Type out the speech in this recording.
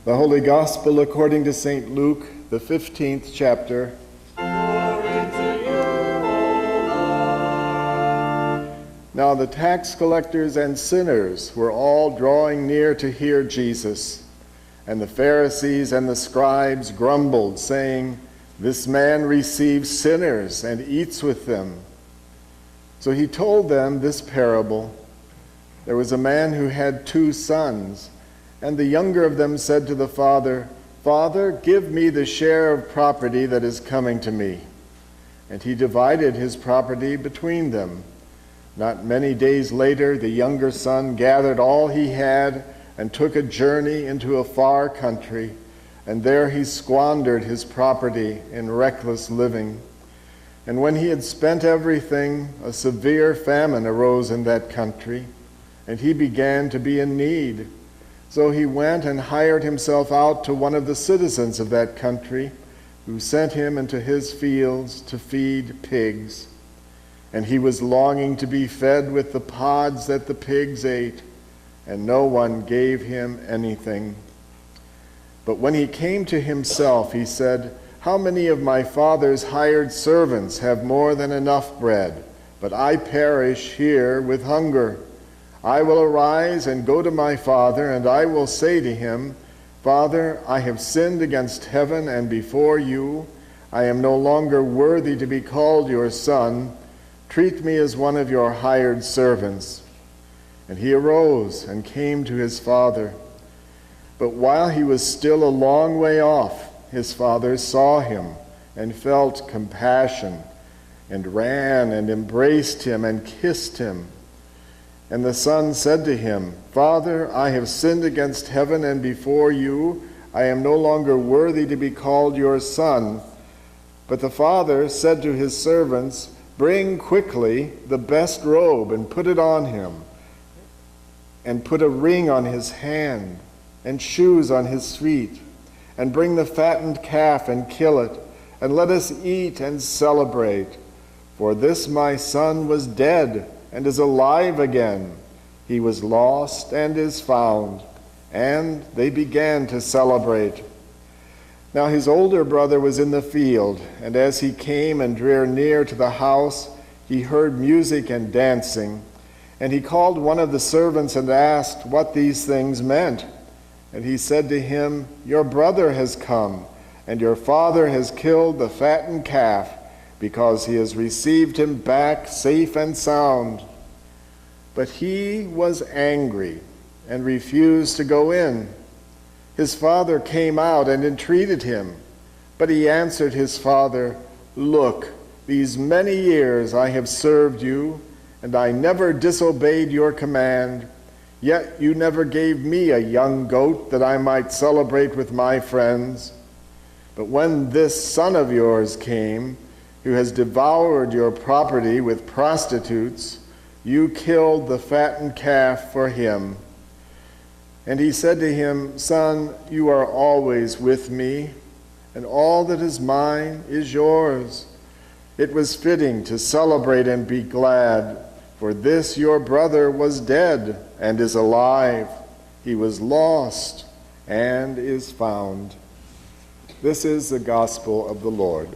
The Holy Gospel according to St. Luke, the 15th chapter. Glory to you, O Lord. Now the tax collectors and sinners were all drawing near to hear Jesus. And the Pharisees and the scribes grumbled, saying, "This man receives sinners and eats with them." So he told them this parable. There was a man who had 2 sons. And the younger of them said to the father, "Father, give me the share of property that is coming to me." And he divided his property between them. Not many days later, the younger son gathered all he had and took a journey into a far country, and there he squandered his property in reckless living. And when he had spent everything, a severe famine arose in that country, and he began to be in need. So he went and hired himself out to one of the citizens of that country, who sent him into his fields to feed pigs. And he was longing to be fed with the pods that the pigs ate, and no one gave him anything. But when he came to himself, he said, "How many of my father's hired servants have more than enough bread, but I perish here with hunger? I will arise and go to my father, and I will say to him, 'Father, I have sinned against heaven and before you. I am no longer worthy to be called your son. Treat me as one of your hired servants.' And he arose and came to his father. But while he was still a long way off, his father saw him and felt compassion, and ran and embraced him and kissed him. And the son said to him, 'Father, I have sinned against heaven and before you. I am no longer worthy to be called your son.' But the father said to his servants, 'Bring quickly the best robe and put it on him, and put a ring on his hand and shoes on his feet, and bring the fattened calf and kill it, and let us eat and celebrate. For this my son was dead and is alive again. He was lost and is found.' And they began to celebrate. Now his older brother was in the field, and as he came and drew near to the house, he heard music and dancing. And he called one of the servants and asked what these things meant. And he said to him, 'Your brother has come, and your father has killed the fattened calf, because he has received him back safe and sound.' But he was angry and refused to go in. His father came out and entreated him. But he answered his father, 'Look, these many years I have served you, and I never disobeyed your command. Yet you never gave me a young goat that I might celebrate with my friends. But when this son of yours came, who has devoured your property with prostitutes, you killed the fattened calf for him.' And he said to him, 'Son, you are always with me, and all that is mine is yours. It was fitting to celebrate and be glad, for this your brother was dead and is alive. He was lost and is found.'" This is the gospel of the Lord.